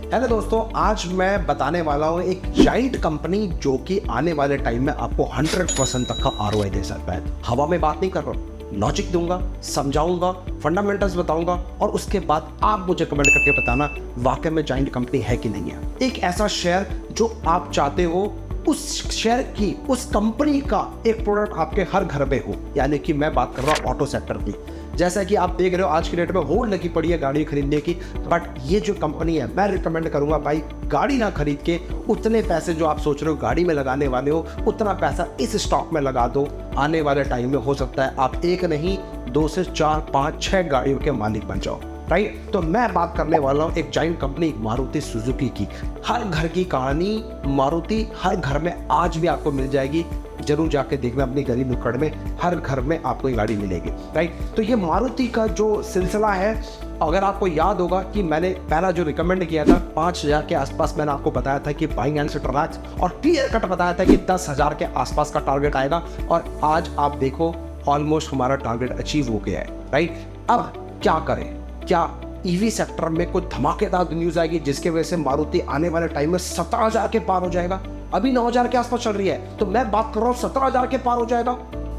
Hello दोस्तों, आज मैं बताने वाला हूँ एक जाइंट कंपनी जो कि आने वाले टाइम में आपको 100% तक का आरओआई दे सकता है। हवा में बात नहीं कर रहा हूँ, लॉजिक दूंगा, समझाऊंगा, फंडामेंटल्स बताऊंगा और उसके बाद आप मुझे कमेंट करके बताना वाकई में जाइंट कंपनी है कि नहीं है। एक ऐसा शेयर जो आप चाहते हो उस शेयर की, उस कंपनी का एक प्रोडक्ट आपके हर घर में हो, यानी कि मैं बात कर रहा हूँ ऑटो सेक्टर की। जैसा कि आप देख रहे हो आज की डेट में होड़ लगी पड़ी है गाड़ी खरीदने की, बट ये जो कंपनी है मैं रिकमेंड करूंगा भाई गाड़ी ना खरीद के उतने पैसे जो आप सोच रहे हो गाड़ी में लगाने वाले हो उतना पैसा इस स्टॉक में लगा दो। आने वाले टाइम में हो सकता है आप एक नहीं 2 से 4 5 6 गाड़ियों के मालिक बन जाओ, राइट। तो मैं बात करने वाला हूँ एक जाइंट कंपनी मारुति सुजुकी की। हर घर की कहानी मारुति हर घर में आज भी आपको मिल जाएगी, जरूर जाके देखना अपनी गली नुक्कड़ में, हर घर में आपको ये गाड़ी मिलेगी, राइट। तो ये मारुति का जो सिलसिला है, अगर आपको याद होगा कि मैंने पहला जो रिकमेंड किया था 5,000 के आसपास मैंने आपको बताया था कि बाइंग एंड रिलैक्स और क्लियर कट बताया था कि 10,000 के आसपास का टारगेट आएगा और आज आप देखो ऑलमोस्ट हमारा टारगेट अचीव हो गया है, राइट। अब क्या करें, क्या ईवी सेक्टर में कोई धमाकेदार न्यूज आएगी जिसके वजह से मारुति आने वाले टाइम में 17,000 के पार हो जाएगा। अभी 9,000 के आसपास चल रही है, तो मैं बात कर रहा हूँ 17,000 के पार हो जाएगा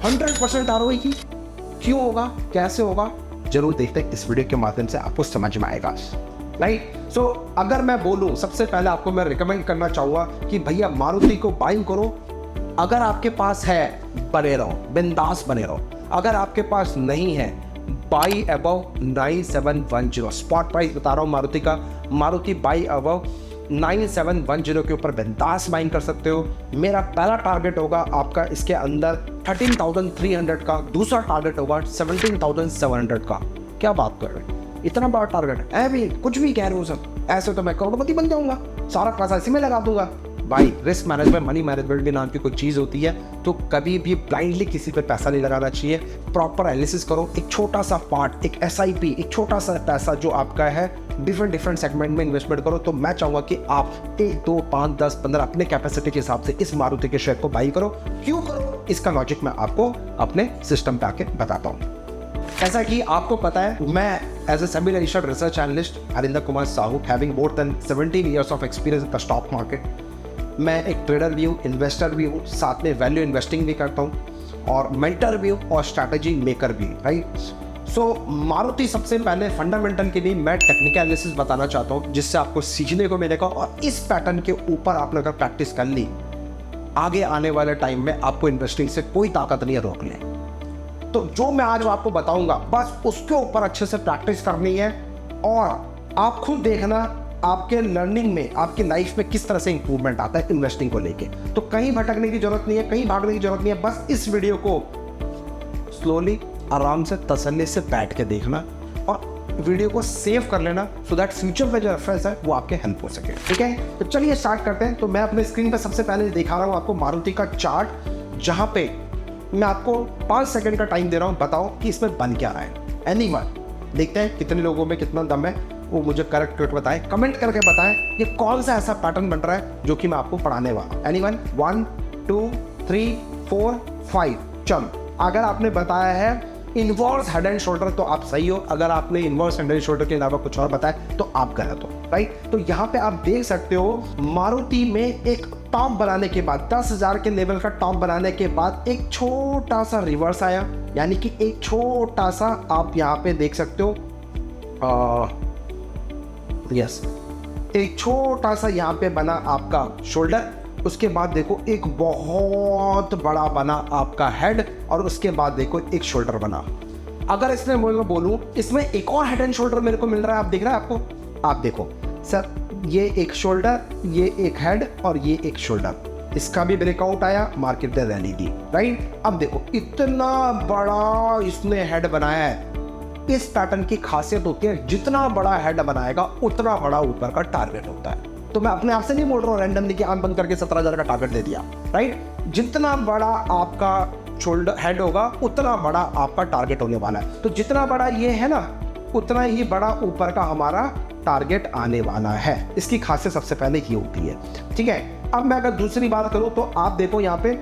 100% आरओआई की। क्यों होगा, कैसे होगा, जरूर देखते हैं इस वीडियो के माध्यम से आपको समझ में आएगा, राइट। सो अगर मैं बोलूं सबसे पहले आपको मैं रिकमेंड करना चाहूंगा कि भैया मारुति को बाइंग करो। अगर आपके पास है बने रहो, बिंदास बने रहो। अगर आपके पास नहीं है बाई अबव 9710, स्पॉट प्राइस बता रहा हूँ मारुति का। मारुति बाई अबव 9710 के ऊपर बिंदास बाइंग कर सकते हो। मेरा पहला टारगेट होगा आपका इसके अंदर 13,300 का, दूसरा टारगेट होगा 17,700 का। क्या बात कर रहे हैं, इतना बड़ा टारगेट है भी, कुछ भी कह रहे हो सब। ऐसे तो मैं करोड़पति बन जाऊंगा, सारा पैसा इसी में लगा दूंगा। भाई रिस्क मैनेजमेंट, मनी मैनेजमेंट भी नाम की कोई चीज़ होती है, तो कभी भी ब्लाइंडली किसी पे पैसा नहीं लगाना चाहिए। प्रॉपर एनालिसिस करो। एक छोटा सा पार्ट, एक एसआईपी, एक छोटा सा पैसा जो आपका है डिफरेंट सेगमेंट में इन्वेस्टमेंट करो। तो मैं चाहूँगा कि आप 1 2 5 10 15 अपने कैपेसिटी के हिसाब से इस मारुति के शेयर को बाई करो। क्यों करो, इसका लॉजिक मैं आपको अपने सिस्टम पे आके बताता हूँ। ऐसा कि आपको पता है मैं as a SEBI registered research analyst Harinder Kumar Sahu, having more than 17 years of experience in the stock market. मैं एक ट्रेडर भी हूँ, इन्वेस्टर भी हूँ, साथ में वैल्यू इन्वेस्टिंग भी करता हूँ और मेंटर भी हूँ और स्ट्रैटेजी मेकर भी, राइट। सो मारुति सबसे पहले फंडामेंटल के लिए मैं टेक्निकल एनालिसिस बताना चाहता हूँ जिससे आपको सीखने को मिलेगा और इस पैटर्न के ऊपर आपने अगर प्रैक्टिस कर ली, आगे आने वाले टाइम में आपको इन्वेस्टिंग से कोई ताकत नहीं है रोकने। तो जो मैं आज आपको बताऊंगा बस उसके ऊपर अच्छे से प्रैक्टिस करनी है और आप खुद देखना आपके लर्निंग में, आपकी लाइफ में किस तरह से इंप्रूवमेंट आता है इन्वेस्टिंग को लेके। तो कहीं भटकने की जरूरत नहीं है, कहीं भागने की जरूरत नहीं है। बस इस वीडियो को स्लोली, आराम से, तसल्ली से बैठ के देखना और वीडियो को सेव कर लेना सो दैट फ्यूचर में जो रेफरेंस है वो आपके हेल्प हो सके, ठीक है। तो चलिए स्टार्ट करते हैं। तो मैं अपने स्क्रीन पर सबसे पहले दिखा रहा हूँ आपको मारुति का चार्ट, जहाँ पे मैं आपको 5 सेकंड का टाइम दे रहा हूँ, बताओ कि इसमें बन क्या रहा है। एनीवन, देखते हैं कितने लोगों में कितना दम है, वो मुझे करेक्ट बताएं, कमेंट करके बताएं ये कौन सा ऐसा पैटर्न बन रहा है जो कि मैं आपको पढ़ाने वाला हूँ। एनीवन, 1 2 3 4 5, चलो। अगर आपने बताया है इनवर्स हेड एंड शोल्डर तो आप सही हो, अगर आपने इनवर्स हेड एंड शोल्डर के अलावा कुछ और बताया तो आप गलत हो, राइट। तो यहाँ पे आप देख सकते हो मारुति में एक टॉप बनाने के बाद, 10,000 के लेवल का टॉप बनाने के बाद एक छोटा सा रिवर्स आया, यानी कि एक छोटा सा आप यहाँ पे देख सकते हो, यस, एक छोटा सा यहाँ पे बना आपका शोल्डर। उसके बाद देखो एक बहुत बड़ा बना आपका हेड और उसके बाद देखो एक शोल्डर बना। अगर इसमें मैं बोलूँ इसमें एक और हेड एंड शोल्डर मेरे को मिल रहा है, आप देख रहे हैं आपको, आप देखो सर, ये एक शोल्डर, ये एक हेड और ये एक शोल्डर। इसका भी ब्रेकआउट आया, मार्केट ने रैली दी, राइट। अब देखो इतना बड़ा इसने हेड बनाया है। इस पैटर्न की खासियत होती है जितना बड़ा हेड बनाएगा उतना बड़ा ऊपर का टारगेट होता है। तो मैं अपने आप से नहीं बोल रहा हूँ रैंडमली कि आंख बंद करके 17,000 का टारगेट दे दिया, राइट। जितना बड़ा आपका शोल्डर हेड होगा उतना बड़ा आपका टारगेट होने वाला है। तो जितना बड़ा ये है ना उतना ही बड़ा ऊपर का हमारा टारगेट आने वाला है। इसकी खासियत सबसे पहले ये होती है, ठीक है। अब मैं अगर दूसरी बात करूँ तो आप देखो यहाँ पे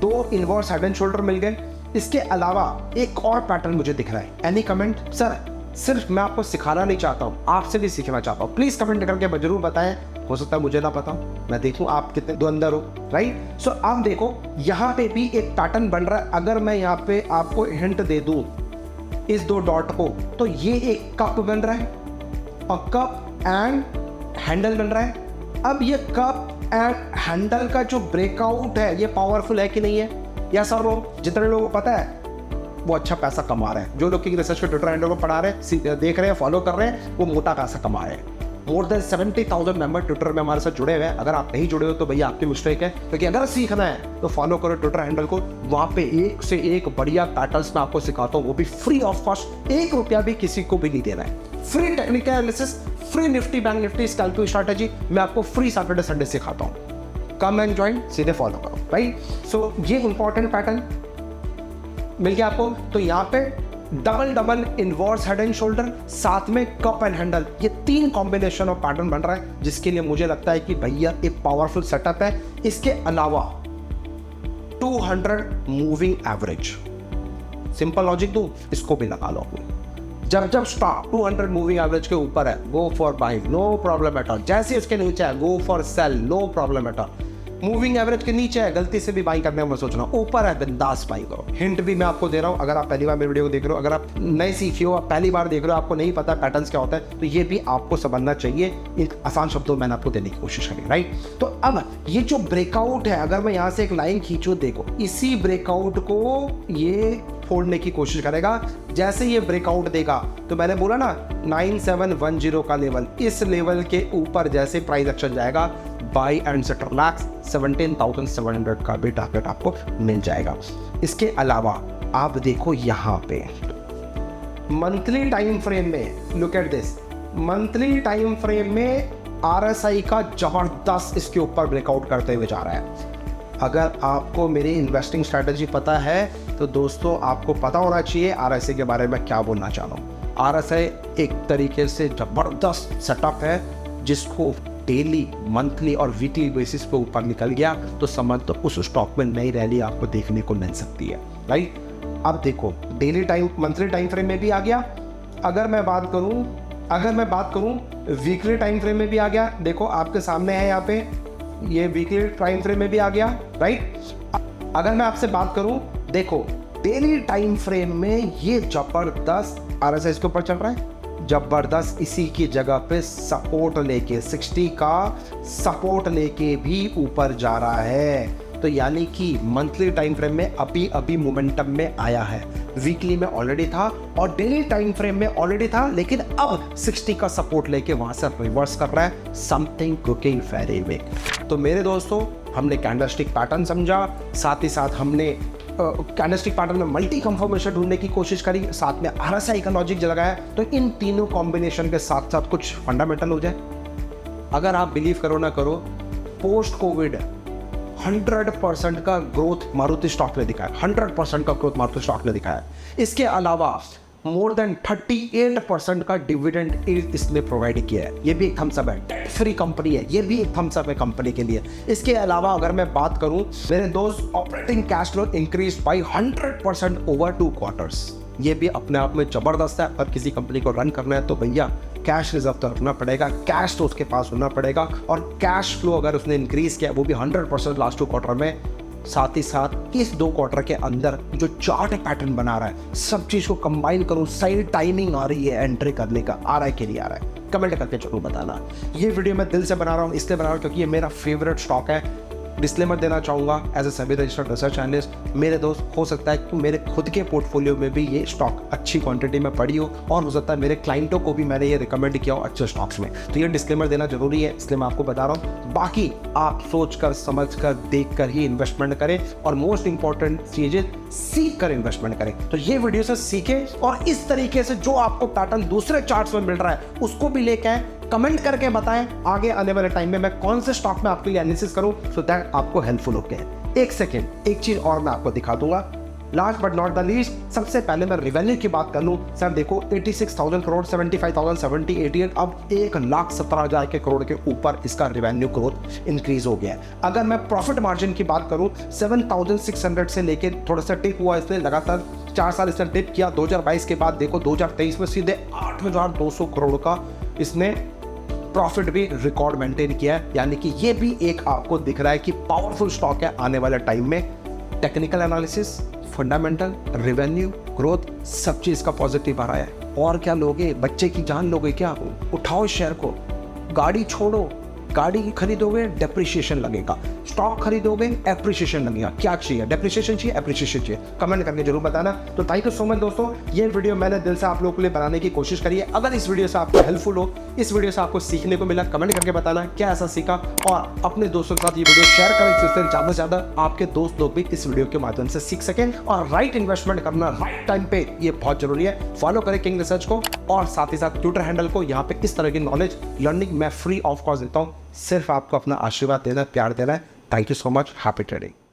2 इनवर्स हेड एंड शोल्डर मिल गए। इसके अलावा एक और पैटर्न मुझे दिख रहा है। एनी कमेंट सर, सिर्फ मैं आपको सिखाना नहीं चाहता हूँ, आपसे भी सीखना चाहता हूँ। प्लीज़ कमेंट करके जरूर बताएं, हो सकता है मुझे ना पता हो, मैं देखूँ आप कितने दो अंदर हो, राइट। सो आप देखो यहाँ पे भी एक पैटर्न बन रहा है। अगर मैं यहाँ पे आपको हिंट दे दूँ इस दो डॉट को, तो ये एक कप बन रहा है और कप एंड हैंडल बन रहा है। अब ये कप एंड हैंडल का जो ब्रेकआउट है ये पावरफुल है कि नहीं है? या सर वो जितने लोगों को पता है वो अच्छा पैसा कमा रहे हैं, जो लोग की रिसर्च पे ट्विटर हैंडल को पढ़ा रहे हैं, देख रहे हैं, फॉलो कर रहे हैं, वो मोटा पैसा कमा रहे हैं। मोर देन 70,000 मेंबर ट्विटर में हमारे साथ जुड़े हुए हैं। अगर आप नहीं जुड़े हो तो भैया आपकी मिस्टेक है, क्योंकि अगर सीखना है तो फॉलो करो ट्विटर हैंडल को, वहाँ पे एक से एक बढ़िया पैटर्न्स मैं आपको सिखाता हूँ, वो भी फ्री ऑफ कॉस्ट। 1 रुपया भी किसी को भी नहीं देना है। Free technical analysis, free Nifty bank Nifty scalping strategy मैं आपको फ्री सैटरडे संडे सिखाता हूँ। कम एंड ज्वाइन, सीधे फॉलो करो, राइट। सो ये इंपॉर्टेंट पैटर्न मिल गया आपको। तो यहाँ पे double inverse head and shoulder, साथ में कप एंड हैंडल, ये 3 कॉम्बिनेशन ऑफ पैटर्न बन रहा है, जिसके लिए मुझे लगता है कि भैया एक पावरफुल सेटअप है। इसके अलावा 200 मूविंग एवरेज, सिंपल लॉजिक दूं, इसको भी लगा लो। जब स्टॉक 200 मूविंग एवरेज के ऊपर है, go for buying, no problem at all. जैसे इसके नीचे है, go for sell, no problem at all. Moving average के नीचे है, गलती से भी बाई करने में मत सोचना, ऊपर है बिंदास बाई करो। हिंट भी मैं आपको दे रहा हूं, अगर आप पहली बार मेरी वीडियो को देख रहे हो, अगर आप नए सीखे हो, आप पहली बार देख रहे हो, आपको नहीं पता पैटर्न्स क्या होता है, तो ये भी आपको समझना चाहिए। एक आसान शब्दों में मैंने आपको देने की कोशिश करी, राइट। तो अब ये जो ब्रेकआउट है, अगर मैं यहाँ से एक लाइन खींचूं, देखो इसी ब्रेकआउट को ये फोड़ने की कोशिश करेगा। जैसे ये ब्रेकआउट देगा, तो मैंने बोला ना 9710 का लेवल, इस लेवल के ऊपर जैसे प्राइस एक्शन जाएगा, बाई एंड सेट रिलैक्स 17,700 का भी टारगेट आपको मिल जाएगा। इसके अलावा आप देखो यहाँ पे मंथली टाइम फ्रेम में, look at this, monthly time frame में RSI का जबरदस्त इसके ऊपर ब्रेकआउट करते हुए जा रहा है। अगर आपको मेरी इन्वेस्टिंग स्ट्रैटेजी पता है तो दोस्तों आपको पता होना चाहिए RSI के बारे में क्या बोलना चाह रहा हूँ। RSI एक तरीके से जबरदस्त सेटअप है, जिसको डेली, मंथली और वीकली बेसिस पे ऊपर निकल गया तो समझ तो उस स्टॉक में नई रैली आपको देखने को मिल सकती है, राइट। अब देखो daily time, monthly time frame में भी आ गया। अगर मैं बात करूं वीकली टाइम फ्रेम में भी आ गया। देखो आपके सामने है यहाँ पे, ये वीकली टाइम फ्रेम में भी आ गया, राइट। अगर मैं आपसे बात करूं, देखो डेली टाइम फ्रेम में ये जबरदस्त RSI इसके ऊपर चल रहा है, जबरदस्त इसी की जगह पे सपोर्ट लेके 60 का सपोर्ट लेके भी ऊपर जा रहा है। तो यानी कि मंथली टाइम फ्रेम में अभी मोमेंटम में आया है, वीकली में ऑलरेडी था और डेली टाइम फ्रेम में ऑलरेडी था, लेकिन अब 60 का सपोर्ट लेके वहां से रिवर्स कर रहा है। Something cooking very big. तो मेरे दोस्तों, हमने कैंडलस्टिक पैटर्न समझा, साथ ही साथ हमने कैंडलस्टिक पैटर्न में मल्टी कंफर्मेशन ढूंढने की कोशिश करी, साथ में RSI का लॉजिक लगाया। तो इन तीनों कॉम्बिनेशन के साथ साथ कुछ फंडामेंटल हो जाए। अगर आप बिलीव करो ना करो, पोस्ट कोविड 100% का ग्रोथ मारुति स्टॉक ने दिखाया, 100% का ग्रोथ मारुति स्टॉक ने दिखाया। इसके अलावा मोर देन 38% का डिविडेंड इसने प्रोवाइड किया है। ये भी एक थम्स अप है, डेट फ्री कंपनी है, ये भी एक थम्स अप है कंपनी के लिए। इसके अलावा अगर मैं बात करूं मेरे दोस्त, operating cash flow increase by 100% over 2 quarters. ये भी अपने आप में जबरदस्त है। अगर किसी कंपनी को रन करना है तो भैया कैश रिजर्व तो रखना पड़ेगा, कैश तो उसके पास होना पड़ेगा, और कैश फ्लो अगर उसने इंक्रीज किया वो भी 100% लास्ट 2 क्वार्टर में। साथ ही साथ इस 2 क्वार्टर के अंदर जो चार्ट पैटर्न बना रहा है, सब चीज को कंबाइन करूं, सही टाइमिंग आ रही है एंट्री करने का, आ रहा है कि नहीं आ रहा है, कमेंट करके जरूर बताना। ये वीडियो मैं दिल से बना रहा हूँ, इसलिए बना रहा हूँ क्योंकि ये मेरा फेवरेट स्टॉक है। डिस्क्लेमर देना चाहूँगा, as a SEBI registered research analyst, मेरे दोस्त हो सकता है कि मेरे खुद के पोर्टफोलियो में भी ये स्टॉक अच्छी क्वांटिटी में पड़ी हो, और हो सकता है मेरे क्लाइंटों को भी मैंने ये रिकमेंड किया हो अच्छे स्टॉक्स में। तो ये डिस्क्लेमर देना जरूरी है, इसलिए मैं आपको बता रहा हूँ। बाकी आप सोच कर, समझ कर, देख कर ही इन्वेस्टमेंट करें, और मोस्ट इंपॉर्टेंट चीज़ें सीख कर इन्वेस्टमेंट करें। तो ये वीडियो से सीखें, और इस तरीके से जो आपको पैटर्न दूसरे चार्ट्स में मिल रहा है उसको भी लेके आए। कमेंट करके बताएं आगे आने वाले टाइम में मैं कौन से स्टॉक में आपके लिए एनालिसिस करूं, सो दैट आपको हेल्पफुल हो गए। एक सेकेंड, एक चीज और मैं आपको दिखा दूंगा, last but not the least. सबसे पहले मैं रिवेन्यू की बात कर लूं। सर देखो 86,000 करोड़, 75,000, 70, 88, अब 1,17,000 के करोड़ के ऊपर इसका रिवेन्यू ग्रोथ इंक्रीज हो गया है। अगर मैं प्रॉफिट मार्जिन की बात करूं, 7,600 से लेके थोड़ा सा टिक हुआ इसमें लगातार 4 साल इसने डिप किया, 2022 के बाद देखो 2023 में सीधे 8,200 करोड़ का इसने प्रॉफिट भी रिकॉर्ड मेंटेन किया है। यानी कि ये भी एक आपको दिख रहा है कि पावरफुल स्टॉक है आने वाले टाइम में। Technical analysis, fundamental, revenue growth, सब चीज का पॉजिटिव आ रहा है। और क्या लोगे, बच्चे की जान लोगे क्या? उठाओ शेयर को, गाड़ी छोड़ो, गाड़ी खरीदोगे डेप्रिसिएशन लगेगा, स्टॉक खरीदोगे एप्रिसिएशन लगेगा। क्या चाहिए? डेप्रिसिएशन चाहिए, एप्रिसिएशन चाहिए? कमेंट करके जरूर बताना। तो थैंक यू सो मच दोस्तों, ये वीडियो मैंने दिल से आप लोगों के लिए बनाने की कोशिश करी है। अगर इस वीडियो से आपको हेल्पफुल हो, इस वीडियो से आपको सीखने को मिला, कमेंट करके बताना क्या ऐसा सीखा, और अपने दोस्तों के साथ ये वीडियो शेयर करें जिससे ज़्यादा से ज़्यादा आपके दोस्त लोग भी इस वीडियो के माध्यम से सीख सकें। और राइट इन्वेस्टमेंट करना राइट टाइम पे, ये बहुत जरूरी है। फॉलो करें किंग रिसर्च को, और साथ ही साथ ट्विटर हैंडल को। यहाँ पे इस तरह की नॉलेज लर्निंग मैं फ्री ऑफ कॉस्ट देता हूँ। सिर्फ आपको अपना आशीर्वाद देना है, प्यार देना है। Thank you so much. Happy trading.